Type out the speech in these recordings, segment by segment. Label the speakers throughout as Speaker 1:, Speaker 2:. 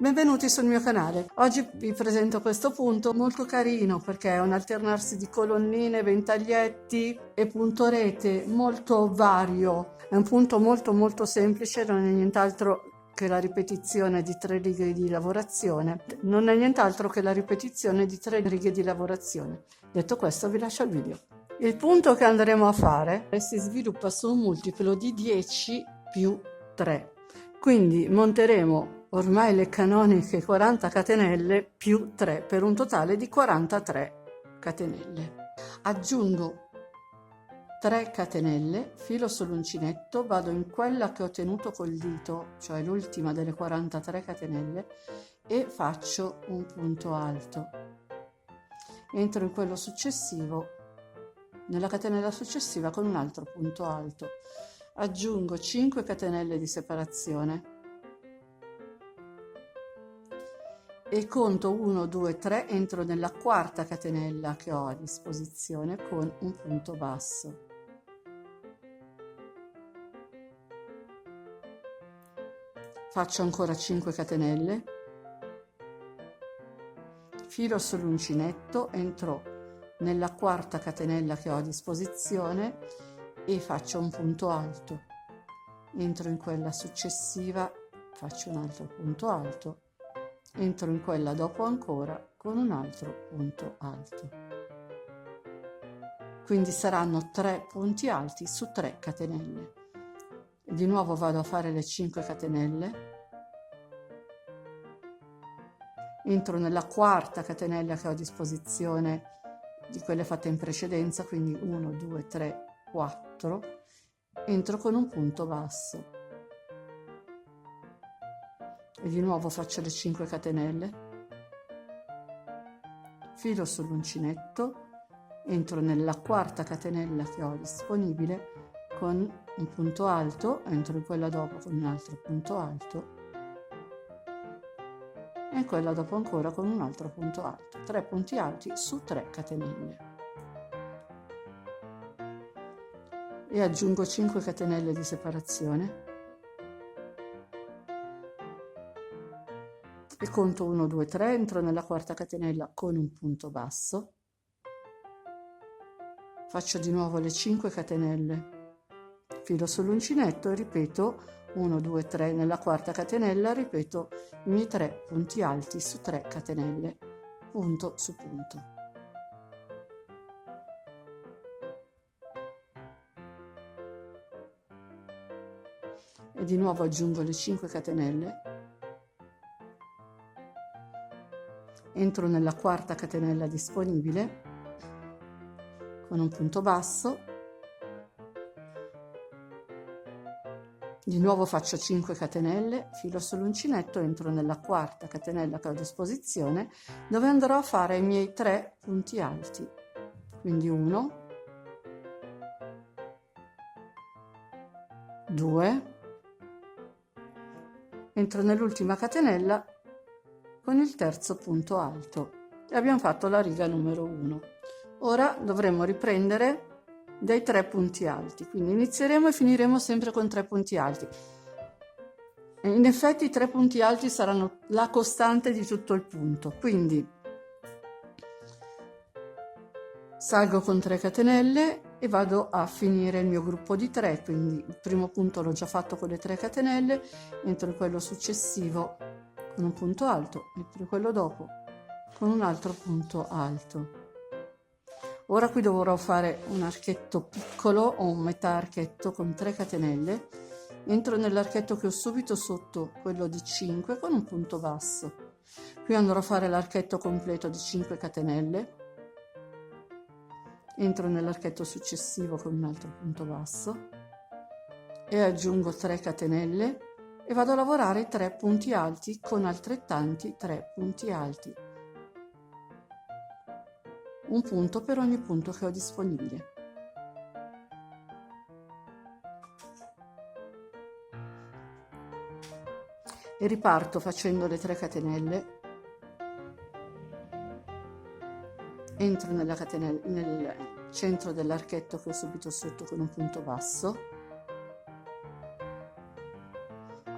Speaker 1: Benvenuti sul mio canale. Oggi vi presento questo punto molto carino perché è un alternarsi di colonnine, ventaglietti e punto rete molto vario. È un punto molto semplice, non è nient'altro che la ripetizione di 3 righe di lavorazione. Non è nient'altro che la ripetizione di 3 righe di lavorazione. Detto questo, vi lascio il video. Il punto che andremo a fare si sviluppa su un multiplo di 10 più 3. Quindi monteremo ormai le canoniche 40 catenelle più 3 per un totale di 43 catenelle. Aggiungo 3 catenelle, filo sull'uncinetto, vado in quella che ho tenuto col dito, cioè l'ultima delle 43 catenelle, e faccio un punto alto. Entro in quello successivo, nella catenella successiva con un altro punto alto. Aggiungo 5 catenelle di separazione e conto 1, 2, 3, entro nella quarta catenella che ho a disposizione con un punto basso. Faccio ancora 5 catenelle, filo sull'uncinetto, entro nella quarta catenella che ho a disposizione e faccio un punto alto. Entro in quella successiva, faccio un altro punto alto. Entro in quella dopo ancora con un altro punto alto. Quindi saranno 3 punti alti su 3 catenelle. Di nuovo vado a fare le 5 catenelle. Entro nella quarta catenella che ho a disposizione di quelle fatte in precedenza, quindi 1, 2, 3, 4. Entro con un punto basso. E di nuovo faccio le 5 catenelle, filo sull'uncinetto, entro nella quarta catenella che ho disponibile con un punto alto, entro in quella dopo con un altro punto alto e in quella dopo ancora con un altro punto alto. 3 punti alti su 3 catenelle. E aggiungo 5 catenelle di separazione. E conto 1, 2, 3, entro nella quarta catenella con un punto basso, faccio di nuovo le 5 catenelle, filo sull'uncinetto e ripeto 1, 2, 3, nella quarta catenella ripeto i miei 3 punti alti su 3 catenelle, punto su punto. E di nuovo aggiungo le 5 catenelle. Entro nella quarta catenella disponibile con un punto basso, di nuovo faccio 5 catenelle, filo sull'uncinetto, entro nella quarta catenella che ho a disposizione dove andrò a fare i miei 3 punti alti, quindi 1, 2, entro nell'ultima catenella con il terzo punto alto e abbiamo fatto la riga numero 1. Ora dovremo riprendere dai 3 punti alti, quindi inizieremo e finiremo sempre con 3 punti alti. E in effetti i 3 punti alti saranno la costante di tutto il punto, quindi salgo con 3 catenelle e vado a finire il mio gruppo di 3, quindi il primo punto l'ho già fatto con le 3 catenelle, entro in quello successivo con un punto alto, entro in quello dopo con un altro punto alto. Ora qui dovrò fare un archetto piccolo o un metà archetto con 3 catenelle, entro nell'archetto che ho subito sotto, quello di 5 con un punto basso. Qui andrò a fare l'archetto completo di 5 catenelle, entro nell'archetto successivo con un altro punto basso e aggiungo 3 catenelle e vado a lavorare i 3 punti alti con altrettanti 3 punti alti, un punto per ogni punto che ho disponibile. E riparto facendo le 3 catenelle, entro nella catenella, nel centro dell'archetto che ho subito sotto con un punto basso,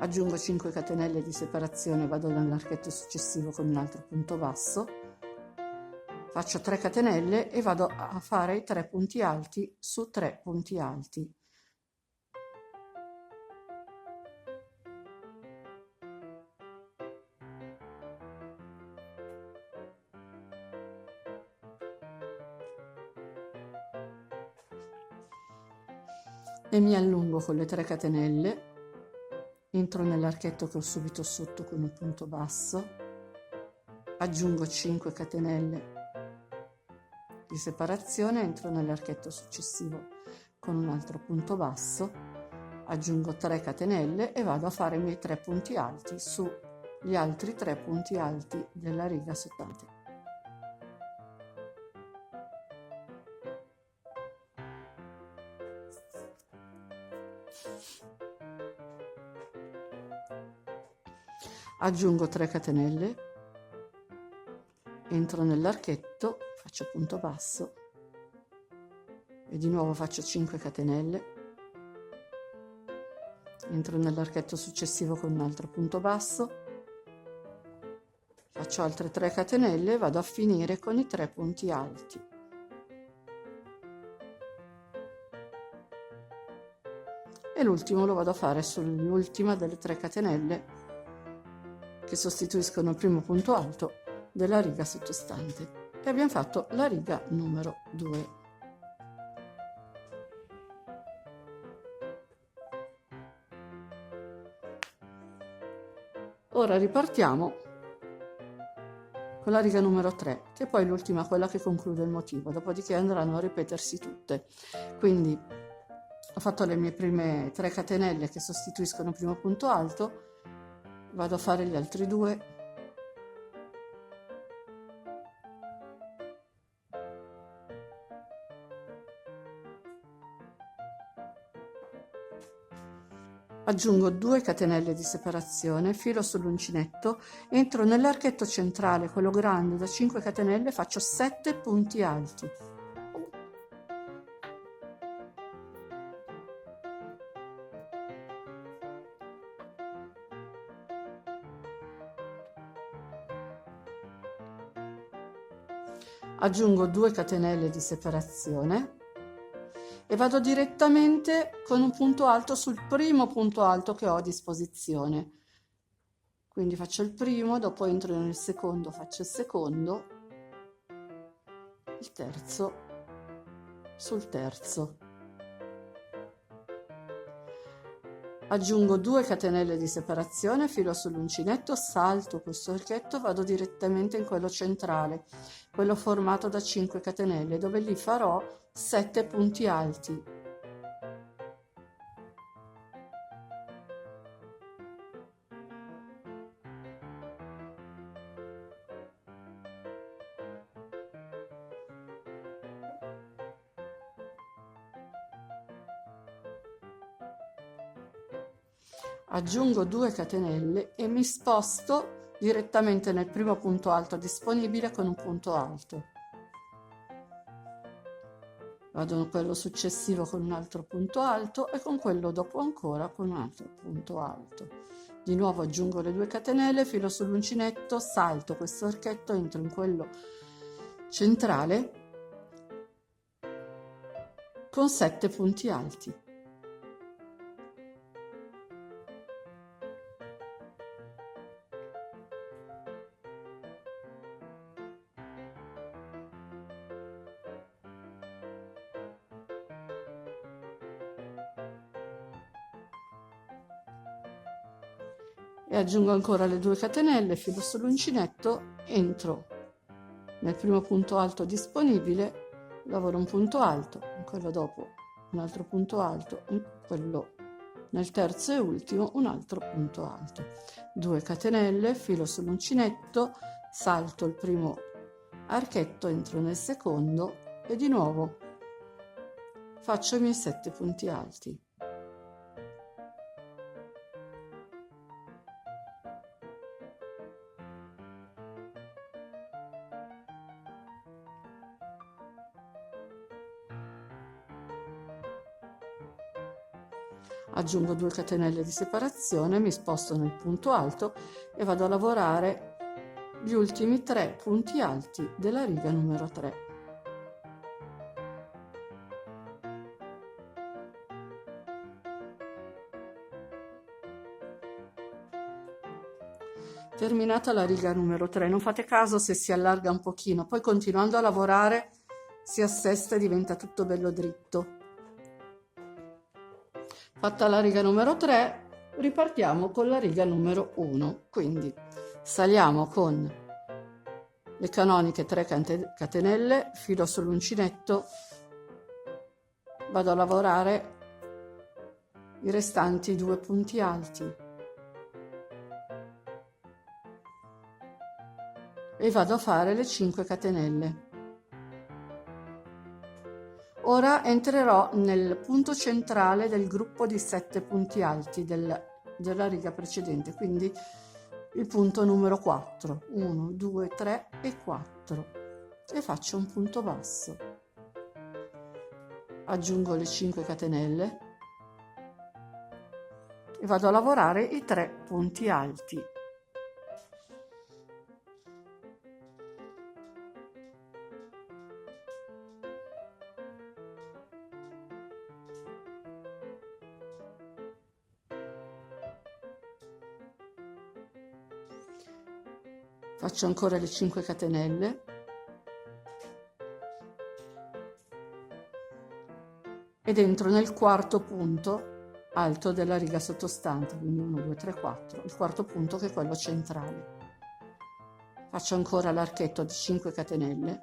Speaker 1: aggiungo 5 catenelle di separazione, vado nell'archetto successivo con un altro punto basso, faccio 3 catenelle e vado a fare i 3 punti alti su 3 punti alti. E mi allungo con le 3 catenelle, entro nell'archetto che ho subito sotto con un punto basso, aggiungo 5 catenelle di separazione, entro nell'archetto successivo con un altro punto basso, aggiungo 3 catenelle e vado a fare i miei 3 punti alti sugli altri 3 punti alti della riga sottostante. Aggiungo 3 catenelle, entro nell'archetto, faccio punto basso e di nuovo faccio 5 catenelle, entro nell'archetto successivo con un altro punto basso, faccio altre 3 catenelle e vado a finire con i 3 punti alti. E l'ultimo lo vado a fare sull'ultima delle 3 catenelle che sostituiscono il primo punto alto della riga sottostante. E abbiamo fatto la riga numero 2. Ora ripartiamo con la riga numero 3, che è poi l'ultima, quella che conclude il motivo, dopodiché andranno a ripetersi tutte. Quindi ho fatto le mie prime 3 catenelle che sostituiscono il primo punto alto, vado a fare gli altri 2, aggiungo 2 catenelle di separazione, filo sull'uncinetto, entro nell'archetto centrale, quello grande da 5 catenelle, faccio 7 punti alti. Aggiungo 2 catenelle di separazione e vado direttamente con un punto alto sul primo punto alto che ho a disposizione. Quindi faccio il primo, dopo entro nel secondo, faccio il secondo, il terzo sul terzo. Aggiungo 2 catenelle di separazione, filo sull'uncinetto, salto questo archetto, vado direttamente in quello centrale, quello formato da 5 catenelle, dove lì farò 7 punti alti. Aggiungo 2 catenelle e mi sposto direttamente nel primo punto alto disponibile con un punto alto. Vado in quello successivo con un altro punto alto e con quello dopo ancora con un altro punto alto. Di nuovo aggiungo le 2 catenelle, filo sull'uncinetto, salto questo archetto, entro in quello centrale con 7 punti alti. E aggiungo ancora le 2 catenelle, filo sull'uncinetto, entro nel primo punto alto disponibile, lavoro un punto alto, in quello dopo un altro punto alto, in quello nel terzo e ultimo un altro punto alto. 2 catenelle, filo sull'uncinetto, salto il primo archetto, entro nel secondo e di nuovo faccio i miei 7 punti alti. aggiungo 2 catenelle di separazione, mi sposto nel punto alto e vado a lavorare gli ultimi 3 punti alti della riga numero 3. Terminata la riga numero 3, non fate caso se si allarga un pochino, poi continuando a lavorare si assesta e diventa tutto bello dritto. Fatta la riga numero 3, ripartiamo con la riga numero 1, quindi saliamo con le canoniche 3 catenelle, filo sull'uncinetto, vado a lavorare i restanti 2 punti alti e vado a fare le 5 catenelle. Ora entrerò nel punto centrale del gruppo di 7 punti alti della riga precedente, quindi il punto numero 4, 1, 2, 3 e 4, e faccio un punto basso, aggiungo le 5 catenelle e vado a lavorare i 3 punti alti. Faccio ancora le 5 catenelle ed entro nel quarto punto alto della riga sottostante, quindi 1, 2, 3, 4, il quarto punto che è quello centrale. Faccio ancora l'archetto di 5 catenelle,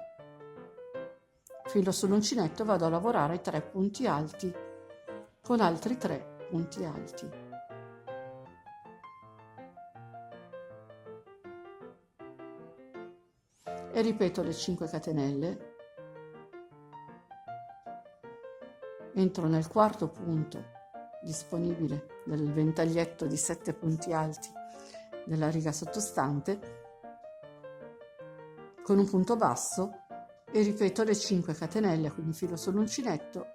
Speaker 1: filo sull'uncinetto e vado a lavorare i 3 punti alti con altri 3 punti alti. E ripeto le 5 catenelle, entro nel quarto punto disponibile del ventaglietto di 7 punti alti della riga sottostante con un punto basso e ripeto le 5 catenelle, quindi filo sull'uncinetto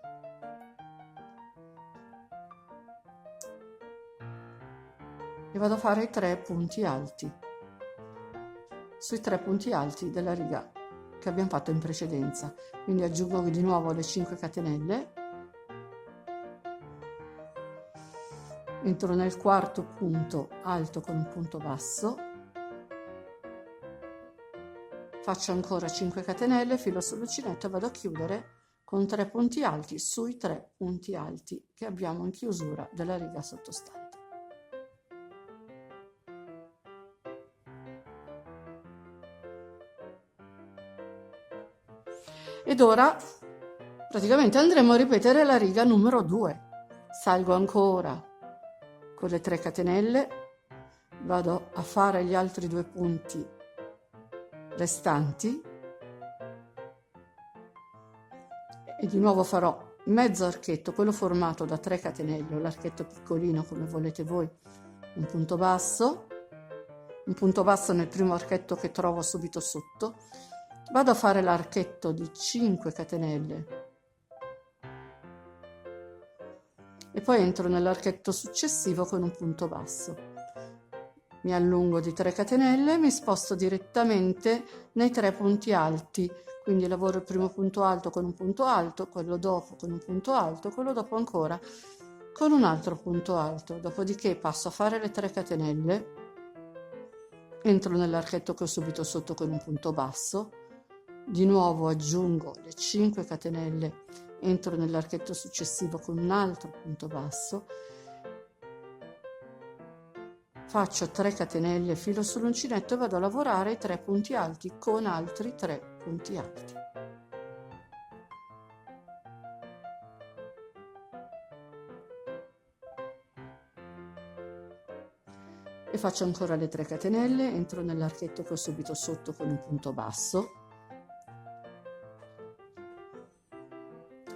Speaker 1: e vado a fare i 3 punti alti sui 3 punti alti della riga che abbiamo fatto in precedenza, quindi aggiungo di nuovo le 5 catenelle, entro nel quarto punto alto con un punto basso, faccio ancora 5 catenelle, filo sull'uncinetto e vado a chiudere con 3 punti alti sui 3 punti alti che abbiamo in chiusura della riga sottostante. Ed ora praticamente andremo a ripetere la riga numero 2. Salgo ancora con le 3 catenelle, vado a fare gli altri 2 punti restanti e di nuovo farò mezzo archetto, quello formato da 3 catenelle o l'archetto piccolino come volete voi, un punto basso nel primo archetto che trovo subito sotto. Vado a fare l'archetto di 5 catenelle e poi entro nell'archetto successivo con un punto basso. Mi allungo di 3 catenelle, mi sposto direttamente nei 3 punti alti, quindi lavoro il primo punto alto con un punto alto, quello dopo con un punto alto, quello dopo ancora con un altro punto alto. Dopodiché passo a fare le 3 catenelle, entro nell'archetto che ho subito sotto con un punto basso. Di nuovo aggiungo le 5 catenelle, entro nell'archetto successivo con un altro punto basso, faccio 3 catenelle, filo sull'uncinetto e vado a lavorare i 3 punti alti con altri 3 punti alti. E faccio ancora le 3 catenelle, entro nell'archetto che ho subito sotto con un punto basso,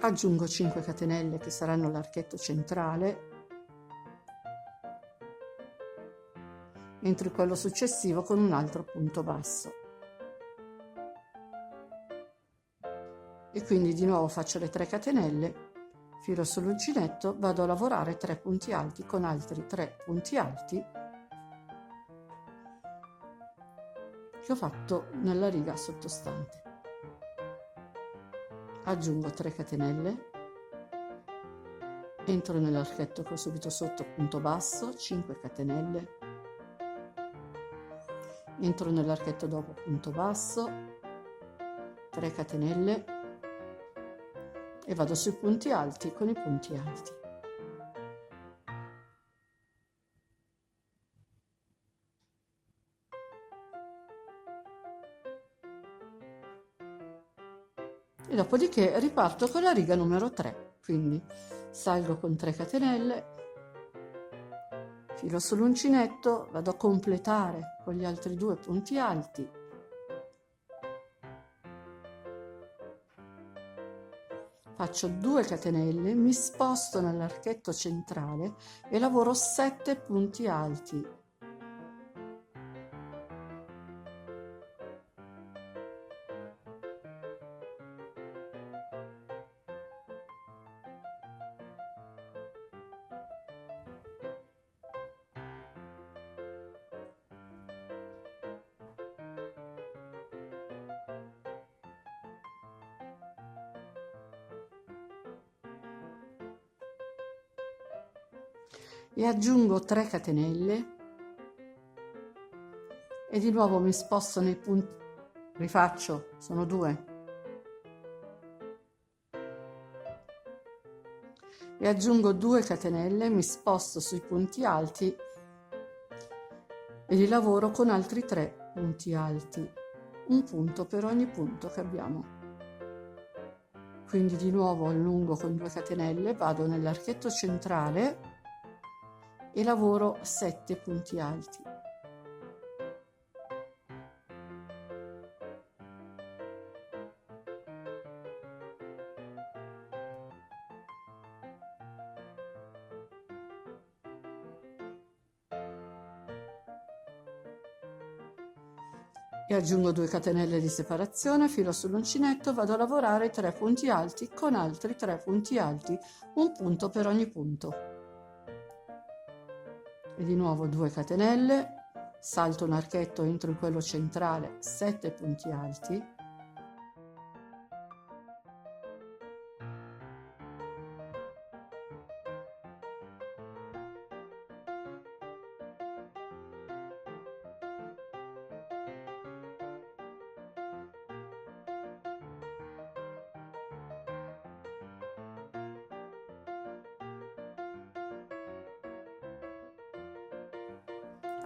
Speaker 1: aggiungo 5 catenelle che saranno l'archetto centrale, entro in quello successivo con un altro punto basso e quindi di nuovo faccio le 3 catenelle, filo sull'uncinetto, vado a lavorare 3 punti alti con altri 3 punti alti che ho fatto nella riga sottostante. Aggiungo 3 catenelle, entro nell'archetto che ho subito sotto, punto basso, 5 catenelle, entro nell'archetto dopo, punto basso, 3 catenelle e vado sui punti alti con i punti alti. E dopodiché riparto con la riga numero 3, quindi salgo con 3 catenelle, filo sull'uncinetto, vado a completare con gli altri 2 punti alti, faccio 2 catenelle, mi sposto nell'archetto centrale e lavoro 7 punti alti. E aggiungo 3 catenelle e di nuovo mi sposto nei punti, rifaccio, sono 2, e aggiungo 2 catenelle, mi sposto sui punti alti e li lavoro con altri 3 punti alti, un punto per ogni punto che abbiamo. Quindi di nuovo allungo con 2 catenelle, vado nell'archetto centrale e lavoro 7 punti alti. E aggiungo 2 catenelle di separazione, filo sull'uncinetto, vado a lavorare 3 punti alti con altri 3 punti alti, un punto per ogni punto. E di nuovo 2 catenelle, salto un archetto, entro in quello centrale, 7 punti alti,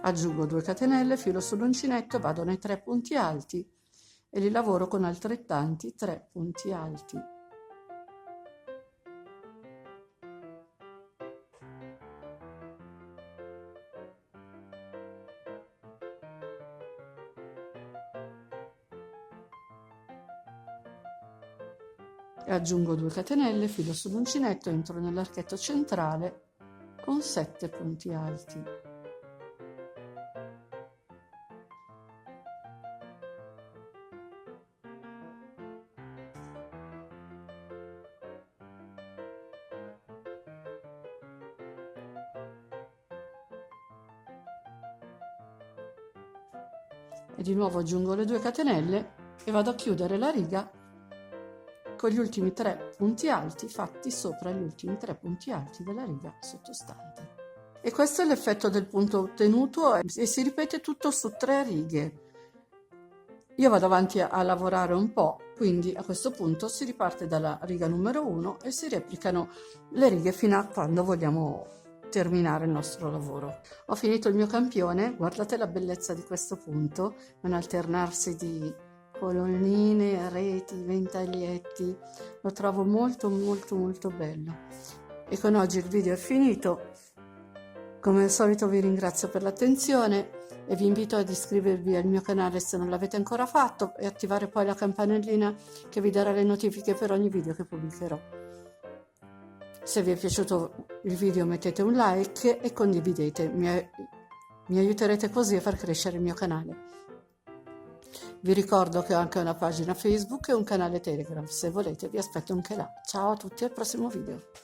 Speaker 1: aggiungo 2 catenelle, filo sull'uncinetto, vado nei 3 punti alti e li lavoro con altrettanti 3 punti alti. E aggiungo 2 catenelle, filo sull'uncinetto, entro nell'archetto centrale con 7 punti alti. E di nuovo aggiungo le 2 catenelle e vado a chiudere la riga con gli ultimi 3 punti alti fatti sopra gli ultimi 3 punti alti della riga sottostante. E questo è l'effetto del punto ottenuto e si ripete tutto su 3 righe. Io vado avanti a lavorare un po', quindi a questo punto si riparte dalla riga numero 1 e si replicano le righe fino a quando vogliamo terminare il nostro lavoro. Ho finito il mio campione, guardate la bellezza di questo punto, un alternarsi di colonnine, reti, ventaglietti, lo trovo molto bello. E con oggi il video è finito, come al solito vi ringrazio per l'attenzione e vi invito ad iscrivervi al mio canale se non l'avete ancora fatto e attivare poi la campanellina che vi darà le notifiche per ogni video che pubblicherò. Se vi è piaciuto il video mettete un like e condividete, mi aiuterete così a far crescere il mio canale. Vi ricordo che ho anche una pagina Facebook e un canale Telegram, se volete vi aspetto anche là. Ciao a tutti, al prossimo video.